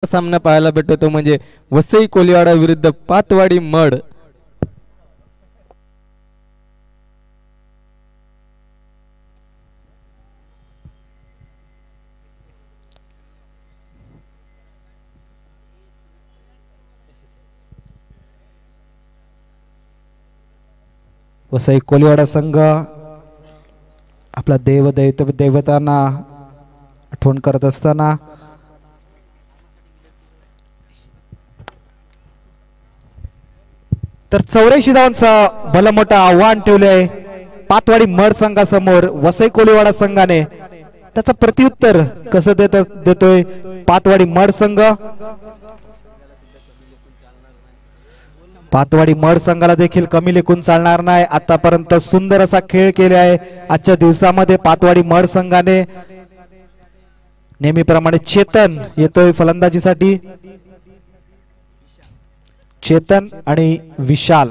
सामना पाहायला भेटतो तो म्हणजे वसई कोलिवाडा विरुद्ध पातवाडी मड। वसई कोलिवाडा संघ आपला देवतांना आठवण करत असताना तर 84 धावांचा भलमोठा आव्हान ठेवले आहे पातवाडी मड संघासमोर वसई कोलिवाडा संघाने। त्याचं प्रत्युत्तर कसं देतोय पातवाडी मड संघ। पातवाडी मड संघाला देखील कमी लेखून चालणार नाही। आतापर्यंत सुंदर असा खेळ केला आहे आजच्या दिवसामध्ये पातवाडी मड संघाने। नेहमीप्रमाणे चेतन येतोय फलंदाजीसाठी, चेतन आणि विशाल।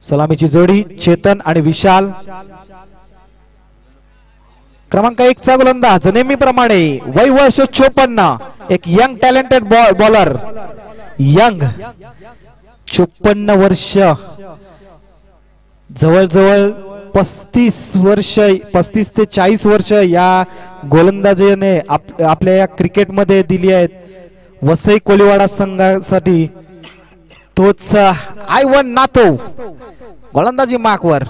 सलामीची जोडी चेतन आणि विशाल। क्रमांक 1 चा गोलंदाज नेहमीप्रमाणे वय वर्ष 54, एक यंग टॅलेंटेड बॉलर, यंग 54 वर्ष, जवळजवळ 35 ते 40 वर्ष या गोलंदाजीने आपल्या या क्रिकेटमध्ये दिली आहेत वसई कोलिवाडा संघासाठी। तोच आयवन नातो गोलंदाजी मार्कवर।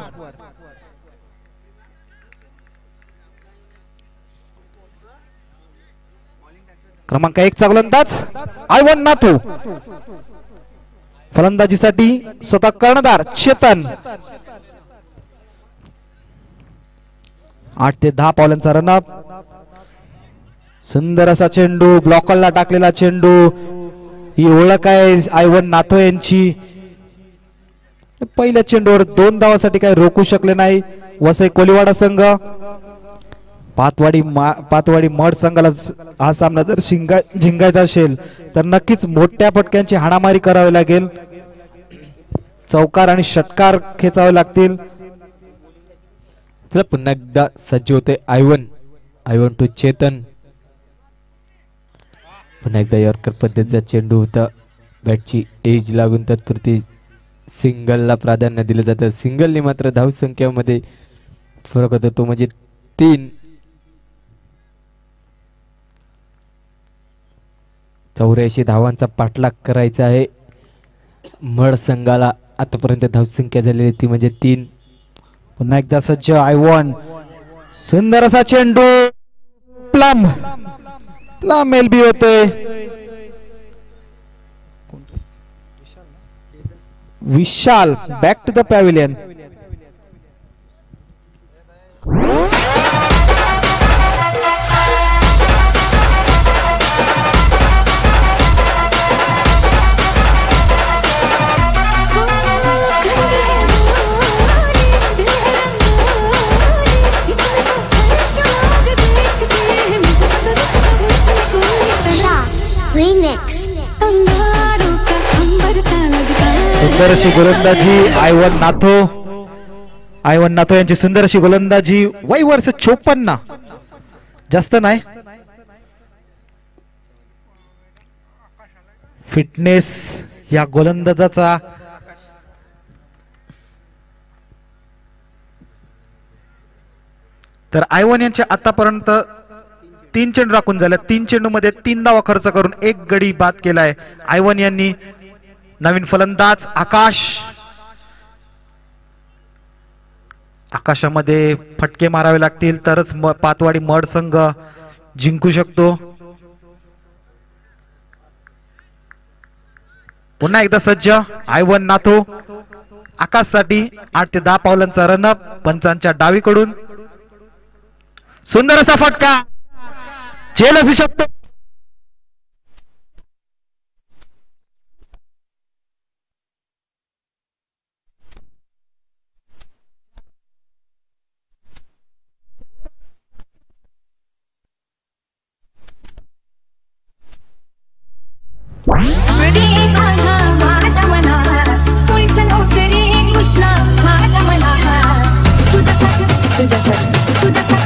क्रमांक 1 चा गोलंदाज आयवन नाथू, फलंदाजीसाठी स्वतः कर्णधार चेतन। 8 ते 10 पावलांचा रनअप। सुंदर असा चेंडू, ब्लॉकरला टाकलेला चेंडू, ही ओळख आहे आयवन नाथो यांची। पहिल्या चेंडूवर 2 धावासाठी काही रोखू शकले नाही वसई कोलिवाडा संघ। पातवाडी मड संघाला हा सामना जर जिंकायचा असेल तर नक्कीच मोठ्या फटक्यांची हाणामारी करावी लागेल, चौकार आणि षटकार खेचावे लागतील। चला पुन्हा एकदा सज्ज होते आयवन टू चेतन। पुन्हा एकदा यॉर्कर पद्धतीचा चेंडू होता, बॅटची एज लागून तत्पुरती सिंगलला प्राधान्य दिलं जातं। सिंगलने मात्र धावसंख्येमध्ये फरक होतो तो म्हणजे 3। 84 धावांचा पाठलाग करायचा आहे मड संघाला। आतापर्यंत धावसंख्या झालेली ती म्हणजे 3। पुन्हा एकदा सज्ज आयवन, सुंदर असा चेंडू, प्लम एलबी होतोय। विशाल बॅक टू द पॅव्हिलियन। सुंदर अशी गोलंदाजी आयवन नाथो यांची सुंदर अशी गोलंदाजी। वय वर्ष 54, जास्त नाही। फिटनेस या गोलंदाजाचा तर आयवन यांच्या आतापर्यंत 3 चेंडू राखून झाले। 3 चेंडू मध्ये 3 धावा खर्च करून 1 गडी बाद केलाय आयवन यांनी। नवीन फलंदाज आकाशामध्ये फटके मारावे लागतील तरच पातवाडी मड संघ जिंकू शकतो। पुन्हा एकदा सज्ज आयवन नाथो आकाशसाठी। 8 ते 10 पावलांचा रनअप पंचांच्या डावीकडून। सुंदर असा फटका, झेल असू शकतो। तुझ्यासाठी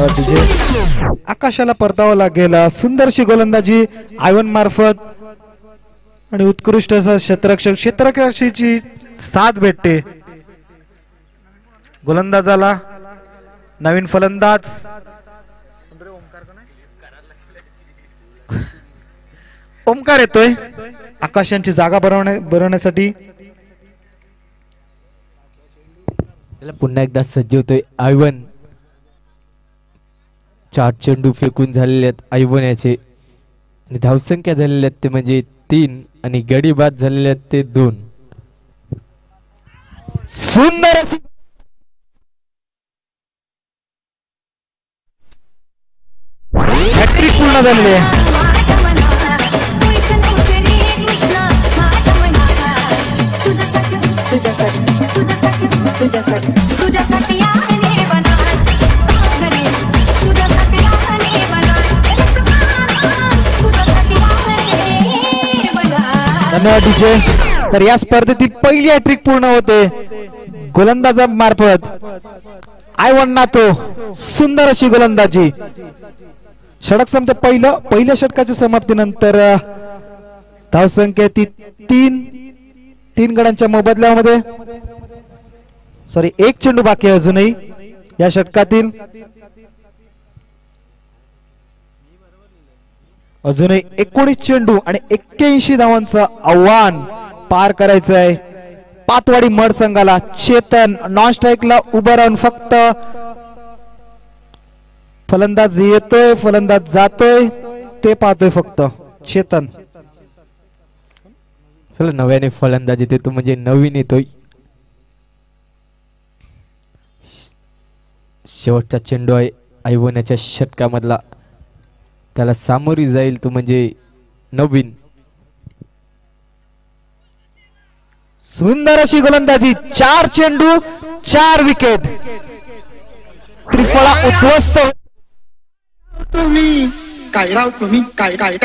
धन्यवाद तुझे. आकाशाला परतावं लागेल. सुंदरशी गोलंदाजी आयवन मार्फत आणि उत्कृष्ट असं क्षेत्ररक्षकाची साथ भेटते गोलंदाजाला. नवीन फलंदाज ओमकार येतोय आकाश यांची जागा बनवण्यासाठी. पुन्हा एकदा सज्ज होतोय आयवन. 4 चेंडू फेकून झालेले आहेत आयवन याचे आणि धावसंख्या झालेल्या आहेत ते म्हणजे 3 आणि गडी बाद झालेले आहेत ते 2. सुंदर हॅट्रिक पूर्ण झालेली आहे. धन्यवाद डीजे. तर या स्पर्धेतील पहिली हॅट्रिक पूर्ण होते गोलंदाजा मार्फत. आयवन नातो सुंदर अशी गोलंदाजी. षटक संपते. पहिल्या षटकाच्या समाप्तीनंतर धावसंख्या ती 3 गडांच्या मोबदल्यामध्ये. सॉरी, 1 चेंडू बाकी आहे अजूनही या षटकातील. अजूनही 19 चेंडू आणि 81 धावांचं आव्हान पार करायचं आहे पातवाडी मड संघाला. चेतन नॉन स्ट्राईकला उभं राहून फक्त फलंदाज येतोय फलंदाज जातोय ते पाहतोय फक्त चेतन. चला नव्याने फलंदाज येते तो म्हणजे नवीन येतोय. शेवटचा चेंडू आहे आयवनाच्या षटकामधला. त्याला सामोरी जाईल तो म्हणजे नवीन. सुंदर अशी गोलंदाजी. 4 चेंडू 4 विकेट. त्रिफळा उद्ध्वस्त. तुम्ही काय राव तुम्ही काय काय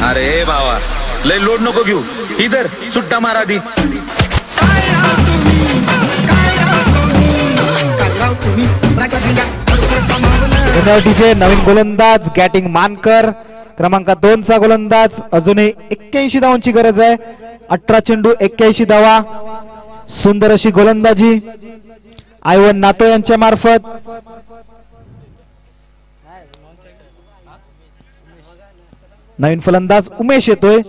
अरे बाबा लय लोड नको घेऊ. इधर सुट्टा मारा दी. डीजे. नवीन गोलंदाज गॅटिंग मानकर क्रमांक 2 चा गोलंदाज. अजूनही 81 धावांची गरज आहे. 18 चेंडू 81 धावा. सुंदर अशी गोलंदाजी आयवन नातो यांच्या मार्फत. नवीन फलंदाज उमेश येतोय.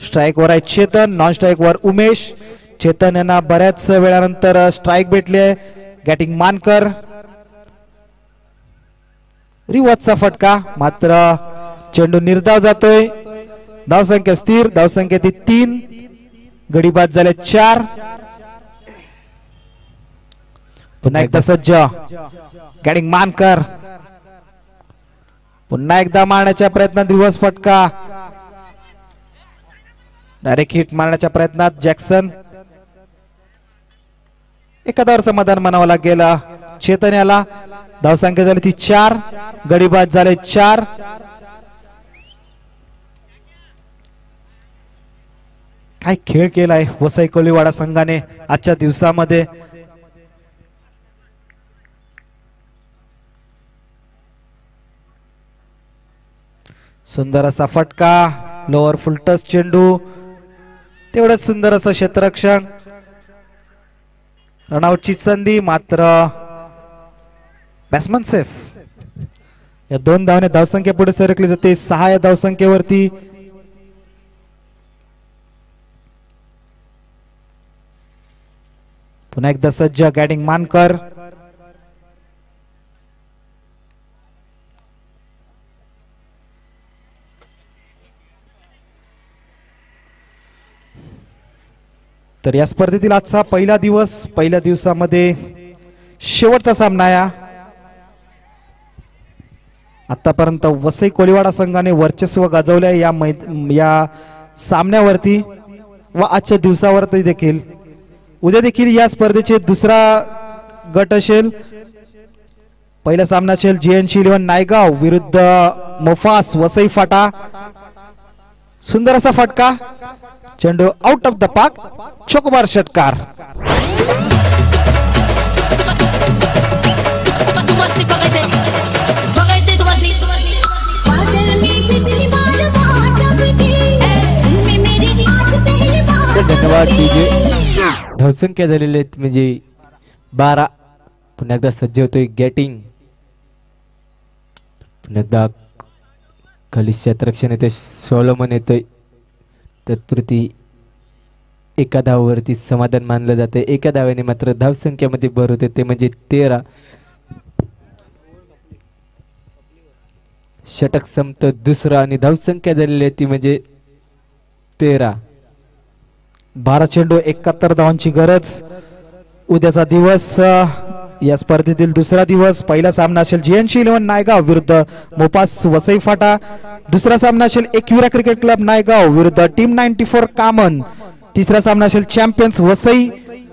स्ट्राईक वर आहे चेतन. नॉन स्ट्राईक वर उमेश. चेतन यांना बऱ्याच वेळानंतर स्ट्राईक भेटली आहे. गॅटिंग मानकर. रिवर्सचा फटका मात्र चेंडू निर्धाव जातोय. धावसंख्या स्थिर. धावसंख्या ती 3. गडी बाद झाले 4. पुन्हा एकदा सज्ज गॅटिंग मानकर. पुन्हा एकदा मारण्याच्या प्रयत्नात रिव्हर्स फटका. डायरेक्ट हिट मारण्याच्या प्रयत्नात जॅक्सन. एखाद्यावर समाधान म्हणावं लागेल चेतन याला. धावसंख्या झाली ती 4. गडी बाद झाले 4. काय खेळ केलाय वसई कोलीवाडा संघाने आजच्या दिवसामध्ये. सुंदर असा फटका. लोअर फुलटस चेंडू. तेवढंच सुंदर असं क्षेत्ररक्षण. रनआउटची संधी मात्र बॅट्समन सेफ. या 2 धावने धावसंख्या पुढे सरकली जाते 6 या धावसंख्येवरती. पुन्हा एकदा सज्ज गॅटिंग मानकर. तर या स्पर्धेतील आजचा पहिला पहिल्या दिवसामध्ये शेवटचा सामना आहे. आतापर्यंत वसई कोळीवाडा संघाने वर्चस्व गाजवले या सामन्यावरती व आजच्या दिवसावरती देखील. उद्या देखील या स्पर्धेचे दुसरा गट असेल. पहिला सामना असेल JNC11 नायगाव विरुद्ध मोफास वसई फाटा. सुंदर असा फटका, चेंडू out of the park, chocobar षटकार. धन्यवाद डीजे. धावसंख्या झालेली आहेत म्हणजे 12. पुन्हा एकदा सज्ज होतोय गॅटिंग. पुन्हा एकदा खाली क्षेत्ररक्षण येतोय, सोलोमन येतोय. तत्पुरती एका धावावरती समाधान मानलं जाते. एका धाव्याने मात्र धावसंख्येमध्ये भर होते, ते म्हणजे 13. षटक संपत दुसरा आणि धावसंख्या झालेली आहे ती म्हणजे 13. 12 चेंडू 71 धावांची गरज. उद्याचा दिवस या स्पर्धेतील दुसरा दिवस. पहिला सामना असेल JNC11 नायगाव विरुद्ध मोपास वसई फाटा. दुसरा सामना असेल एकविरा क्रिकेट क्लब नायगाव विरुद्ध टीम 94 कामन. तिसरा सामना असेल चॅम्पियन्स वसई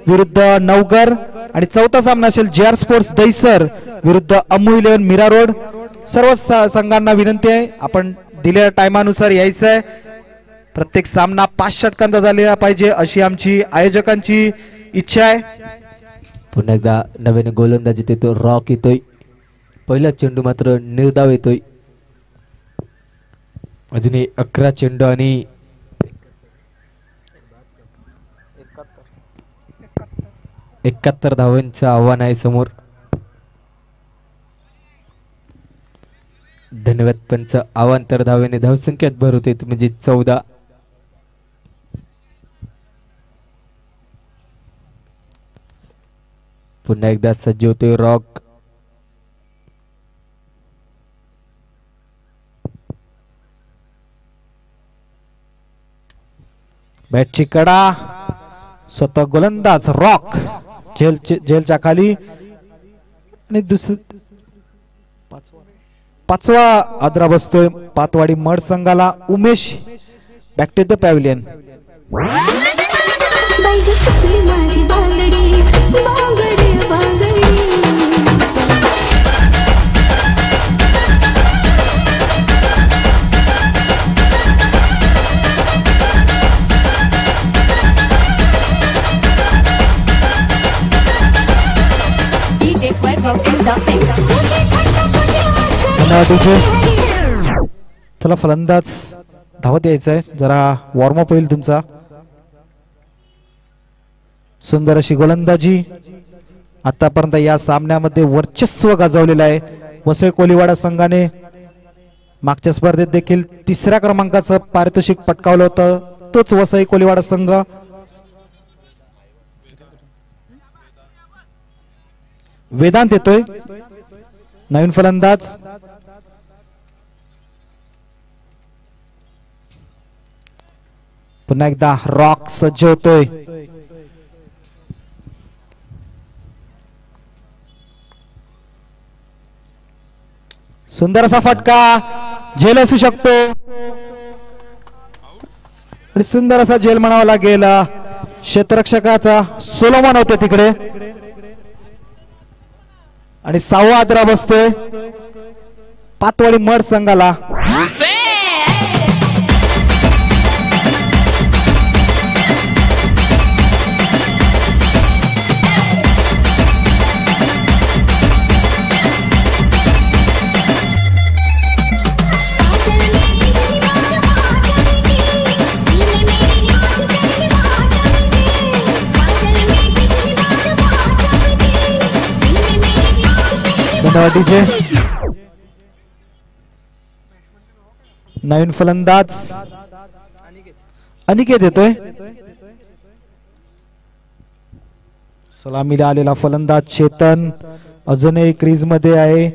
विरुद्ध नवगर. आणि चौथा सामना असेल JR स्पोर्ट्स दहिसर विरुद्ध अम्मू 11 मीरा रोड. सर्व संघांना विनंती आहे आपण दिलेल्या टायमानुसार यायचं आहे. प्रत्येक सामना 5 षटकांचा झालेला पाहिजे अशी आमची आयोजकांची इच्छा आहे. पुन्हा एकदा नव्याने गोलंदाजी येतो, रॉक येतोय. पहिला चेंडू मात्र निर्धाव येतोय. अजूनही 11 चेंडू आणि 71 धावांचं आव्हान आहे समोर. धन्यवाद पंच. अवांतर धावेने धावसंख्येत भर होते म्हणजे 14. पुन्हा एकदा सज्ज होतोय रॉक. बॅटची कडा, स्वतः गोलंदाज रॉक जेलच्या खाली. आणि पाचवा आदरा बसतोय पातवाडी मड संघाला. Umesh back to the pavilion. चला फलंदाज धावत यायचंय, जरा वॉर्मअप होईल तुमचा. सुंदर अशी गोलंदाजी. आतापर्यंत या सामन्यामध्ये वर्चस्व गाजवलेलं आहे वसई कोळीवाडा संघाने. मागच्या स्पर्धेत देखील 3ऱ्या क्रमांकाचं पारितोषिक पटकावलं होतं, तोच वसई कोळीवाडा संघ. वेदांत येतोय, नवीन फलंदाज. पुन्हा एकदा रॉक सज्ज होतोय. सुंदर असा फटका, झेल असू शकतो आणि सुंदर असा झेल म्हणावा लागेल. क्षेत्ररक्षकाचा सोलोमन होते तिकडे. आणि 6वा आदरा बसतोय पातवाडी मड संघाला. नवीन फलंदाज अनिकेत येतोय. सलामीला आलेला फलंदाज चेतन अजूनही क्रीज मध्ये आहे.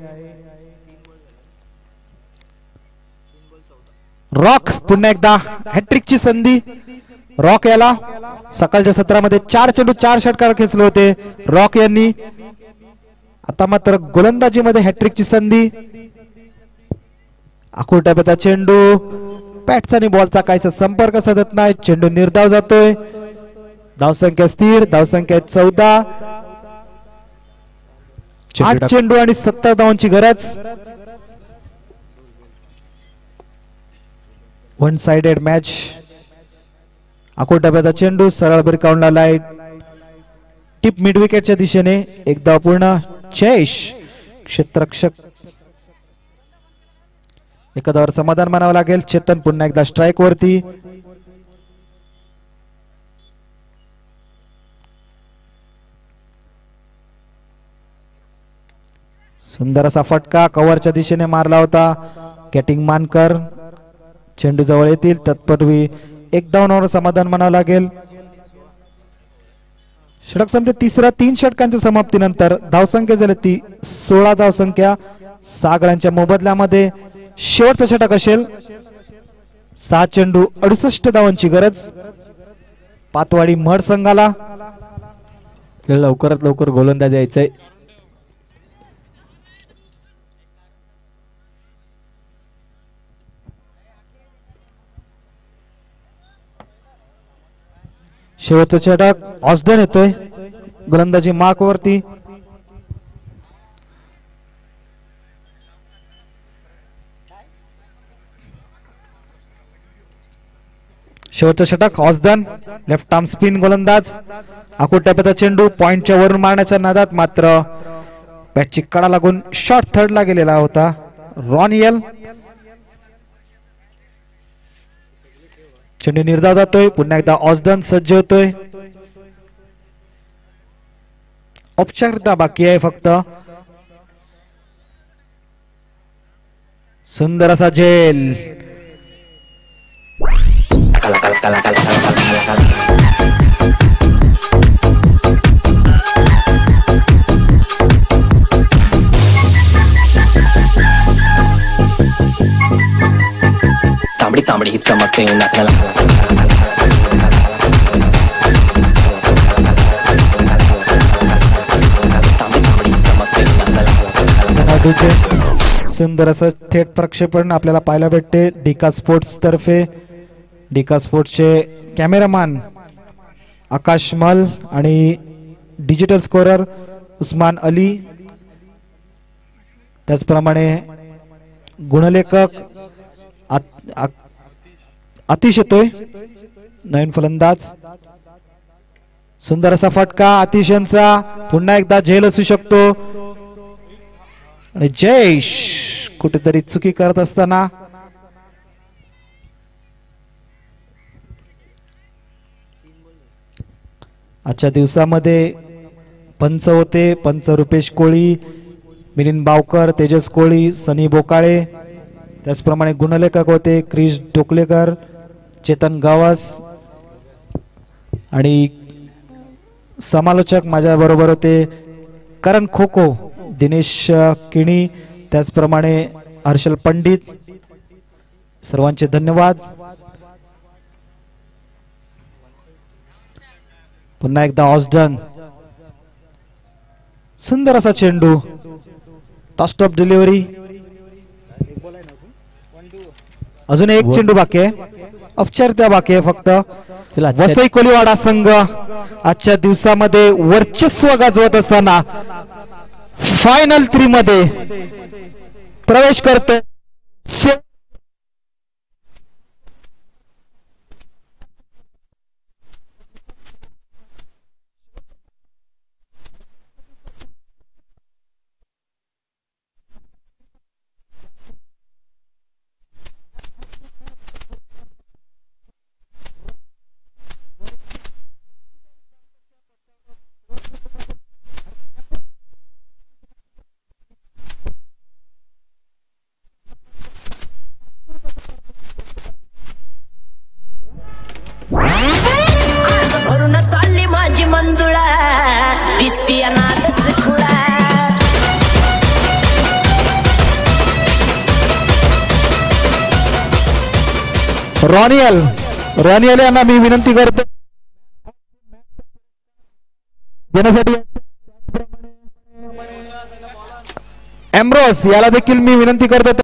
रॉक पुन्हा एकदा हॅट्रिकची संधी. रॉक याला सकाळच्या सत्रामध्ये 4 चेंडू 4 षटकार खेचले होते रॉक यांनी. आता मात्र गोलंदाजीमध्ये हॅट्रिकची संधी. आकुर्ट्याचा चेंडू बॅटचा आणि बॉलचा काहीच संपर्क साधत नाही. चेंडू निर्धाव जातोय. धावसंख्या स्थिर. धावसंख्या 14. 8 चेंडू आणि 70 धावांची गरज. One sided match. आकुर्ट्याचा चेंडू सरळ बिरकावूनला लाईट टिप मिड विकेटच्या दिशेने. एकदा पूर्ण जयेश क्षेत्ररक्षक. एका धावावर समाधान मानावं लागेल. चेतन पुन्हा एकदा स्ट्राईक वरती. सुंदर असा फटका कव्हरच्या दिशेने मारला होता. कॅटिंग मानकर चेंडू जवळ येतील तत्पूर्वी एक धावांवर समाधान मानावं लागेल. षटक संपते. तिसरा 3 षटकांच्या समाप्तीनंतर धावसंख्या झाली ती 16 धावसंख्या. 6 गड्यांच्या मोबदल्यामध्ये शेवटचं षटक असेल. 6 चेंडू 68 धावांची गरज पातवाडी मड संघाला. लवकरात लवकर गोलंदाज यायचंय. शेवटचं षटक ऑस्डन येतोय गोलंदाजी मार्क वरती. शेवटचं षटक ऑस्डन लेफ्ट आर्म स्पिन गोलंदाज. आकुर्ट्याचा चेंडू पॉइंटच्या वरून मारण्याच्या नादात मात्र बॅटची कडा लागून शॉर्ट थर्डला गेलेला होता. रॉनियल चेंडू निर्धाव जातोय. पुन्हा एकदा ऑस्डन सज्ज होतोय. औपचारिकता बाकी आहे फक्त. सुंदर असा झेल. चांबडी चांबडी ही चमकते सुंदर असं थेट प्रक्षेपण आपल्याला पाहायला भेटते डिका स्पोर्ट्स तर्फे. डिका स्पोर्ट्सचे कॅमेरामॅन आकाश मल आणि डिजिटल स्कोरर उस्मान अली. त्याचप्रमाणे गुणलेखक आतिश येतोय नवीन फलंदाज. सुंदर असा फटका आतिश यांचा. पुन्हा एकदा झेल असू शकतो. आणि जयेश कुठेतरी चुकी करत असताना आजच्या दिवसामध्ये पंच होते. पंच रुपेश कोळी, मिलिंद बावकर, तेजस कोळी, सनी बोकाळे. त्याचप्रमाणे गुणलेखक होते क्रिश टोकलेकर, चेतन गावस आणि समालोचक माझ्या बरोबर होते करण खोको, दिनेश किणी, त्याचप्रमाणे हर्षल पंडित. सर्वांचे धन्यवाद. पुन्हा एकदा ऑस्डन. सुंदर असा चेंडू. Toast of delivery. अजून एक चेंडू बाकी आहे. औपचारिकता बाकी आहे फक्त. वसई कोलीवाडा संघ आजच्या दिवसामध्ये वर्चस्व गाजवत असताना फायनल 3 मध्ये प्रवेश करतोय. रॉनियल रॉनियल यांना मी विनंती करतो घेण्यासाठी. एम्ब्रोस याला देखील मी विनंती करतो.